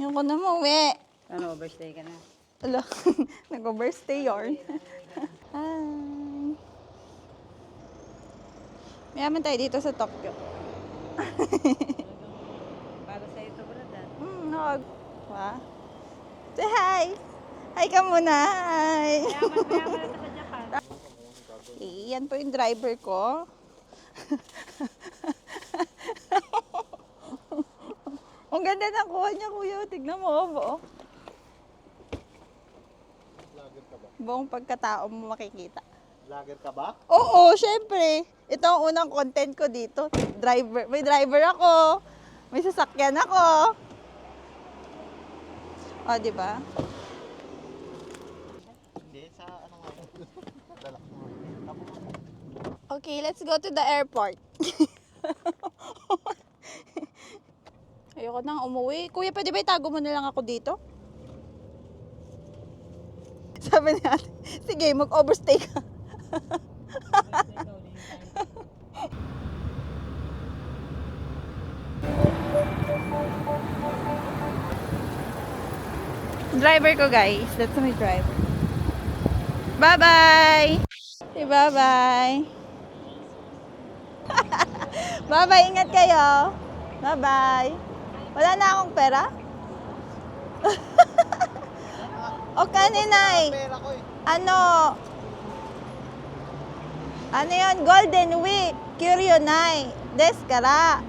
Yung ko na mauwi. Ano, birthday ka na? Ala, nag-birthday yarn. Hi. Mayaman tayo dito sa Tokyo. Para sa ito, brother. Nag. Wa? Say hi. Hi ka muna. Hi. Mayaman ito sa Japan. Yan po yung driver ko. Ang ganda ng kuha niya, kuya. Tignan mo, oh. Vlogger ka ba? Buong pagkatao mo makikita. Vlogger ka ba? Oo, syempre. Ito ang unang content ko dito. Driver. May driver ako. May sasakyan ako. O, di ba? Hindi, sa ano nga. Dalak mo. Okay, let's go to the airport. Ayoko nang umuwi. Kuya, pwede ba itago mo na lang ako dito? Sabi ni ate, sige, mag-overstay ka. Driver ko, guys. That's my driver. Bye-bye! Say bye-bye! Bye-bye! Ingat kayo! Bye-bye! Wala na akong pera? O kaninay! Pera ko eh. Ano yun? Golden Week! Kyryonai! Deskara!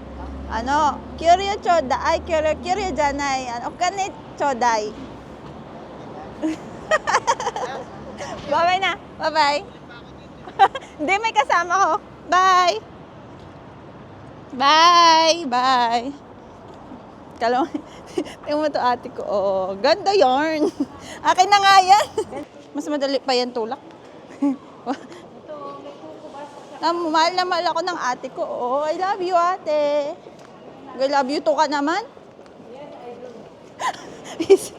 Kyoryo chodai! Kyoryo janai! O kanit chodai! Bye-bye na! Bye-bye! Hindi, may kasama ko! Bye! Bye! Bye! Kala mo, tingnan mo to ate ko. Oh, ganda yarn. Akin na nga yan. Mas madali pa yan tulak. Mahal na mahal ako ng ate ko. Oh, I love you, ate. I love you to ka naman. Yes,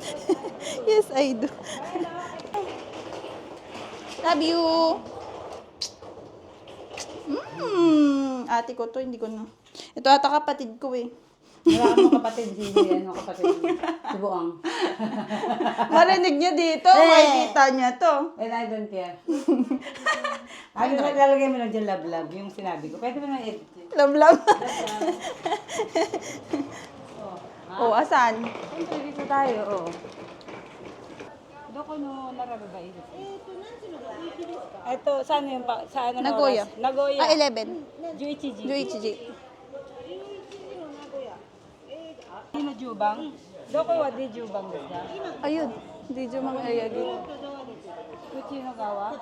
yes, I do. Love you. Ate ko to, hindi ko na. Ito ata kapatid ko eh. Wala mo kapatid, kapatid. Si Buang. Marinig niya dito, makikita niya to. And I don't care. Ano naglalagay mo lang dyan, love, yung sinabi ko. Pwede mo na edit yun. Love, love. Oh, asan? Siyempre, dito tayo, oh. Doko no narababay. Ito, saan yung pa? Saan na Nagoya. Nagoya. 11. Juichiji. Juichiji. Sino Jubang? Doko wa di Jubang da. Ayun. Di jo mga ayagi. Uchi no gawa.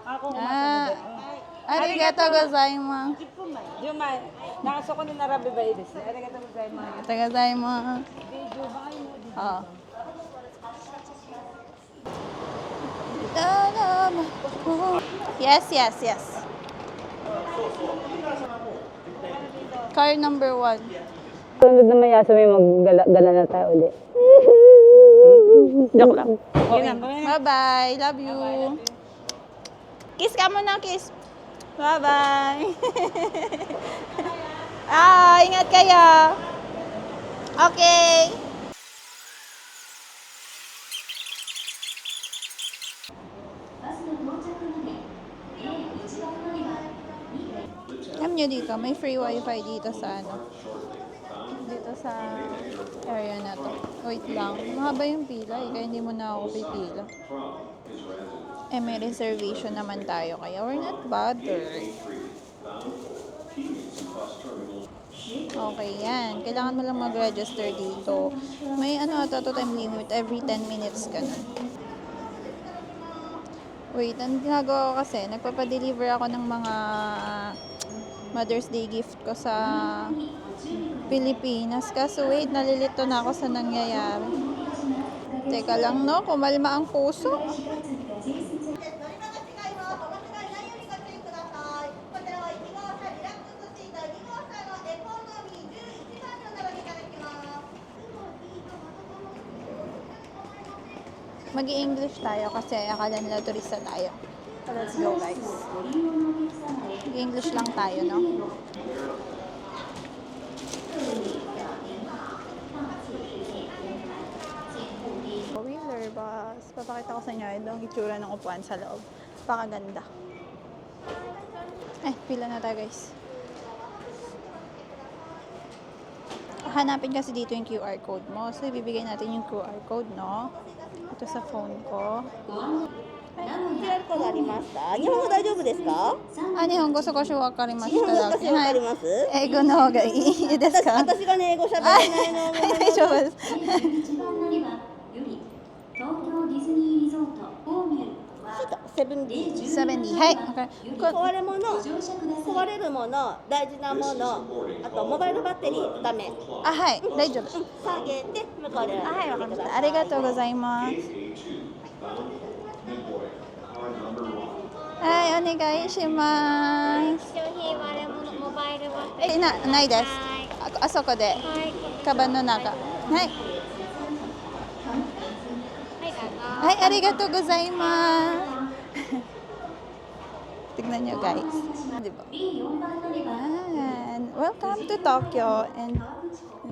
Ako Ah. kumasabi. Arigato gozaimasu. Jumay. Nakaso ko ni narababay des. Arigato gozaimasu. Arigato gozaimasu. Di Jubang ay mo di. Oo. Yes, yes, yes. Car number 1. Sunod na maya sa may maggala na tayo ulit. Joke lang. Okay. Bye-bye. Love you. Kiss ka muna, kiss. Bye-bye. Ingat kayo. Okay. Alam nyo dito, may free wifi dito sa dito sa area na to. Wait lang, mahaba yung pila kaya hindi mo na ako pipila. May reservation naman tayo kaya we're not bothered. Okay, yan. Kailangan mo lang mag-register dito. May to time limit. Every 10 minutes ka na. Wait, ang ginagawa ko kasi, nagpapadeliver ako ng mga Mother's Day gift ko sa Pilipinas. Kaso wait, nalilito na ako sa nangyayari. Teka lang, no? Kumalma ang puso. Mag-i-English tayo kasi akala nila turista tayo. So let's go, guys. Mag-i-English lang tayo, no? Papakita ko sa inyo yung itsura ng upuan sa loob. Pakaganda. Pila na tayo guys. Hanapin kasi dito yung QR code mo. So, ibibigay natin yung QR code, no? Ito sa phone ko. QR コードありました。日本語大丈夫ですか？日本語少しわかりまし日本語た。少しわかります？英語の方がいいですか？私がね英語喋れないの。大丈夫です。一番乗り場より東京ディズニーリゾートフォーミュルセブンディ。 70。はい。壊れ物、壊れるもの、大事なもの、あとモバイルバッテリーダメ。はい。大丈夫。下げて向こうではい、わかりました。ありがとうございます。はい、お願いします。商品割れ物モバイルバッテリーないです。あそこで。はいカバンの中。はい。はいどうぞはい、ありがとうございます。Tignan nyo guys. Diba? And welcome to Tokyo. And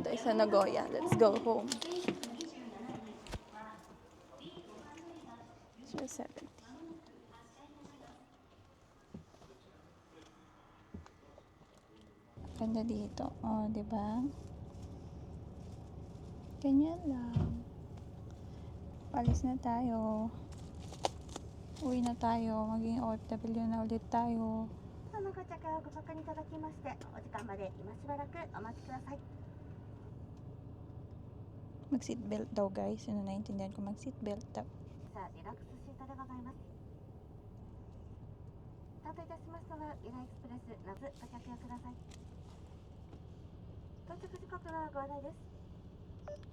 ito isa Nagoya. Let's go home. So 70. Ganda dito. Oh, diba? Ganyan lang. Palis na tayo. Uwi na tayo. Maging OFW na ulit tayo. ご着をご確認いただきまして、お時間まで今しばらくお待ちください。 Mag-seatbelt daw guys. Yun na naintindihan ko. Mag-seatbelt daw. さあ、リラックスシートでございます。担当いたしましたのは、ユラエクスプレスナズご着用ください。到着時刻のご案内です。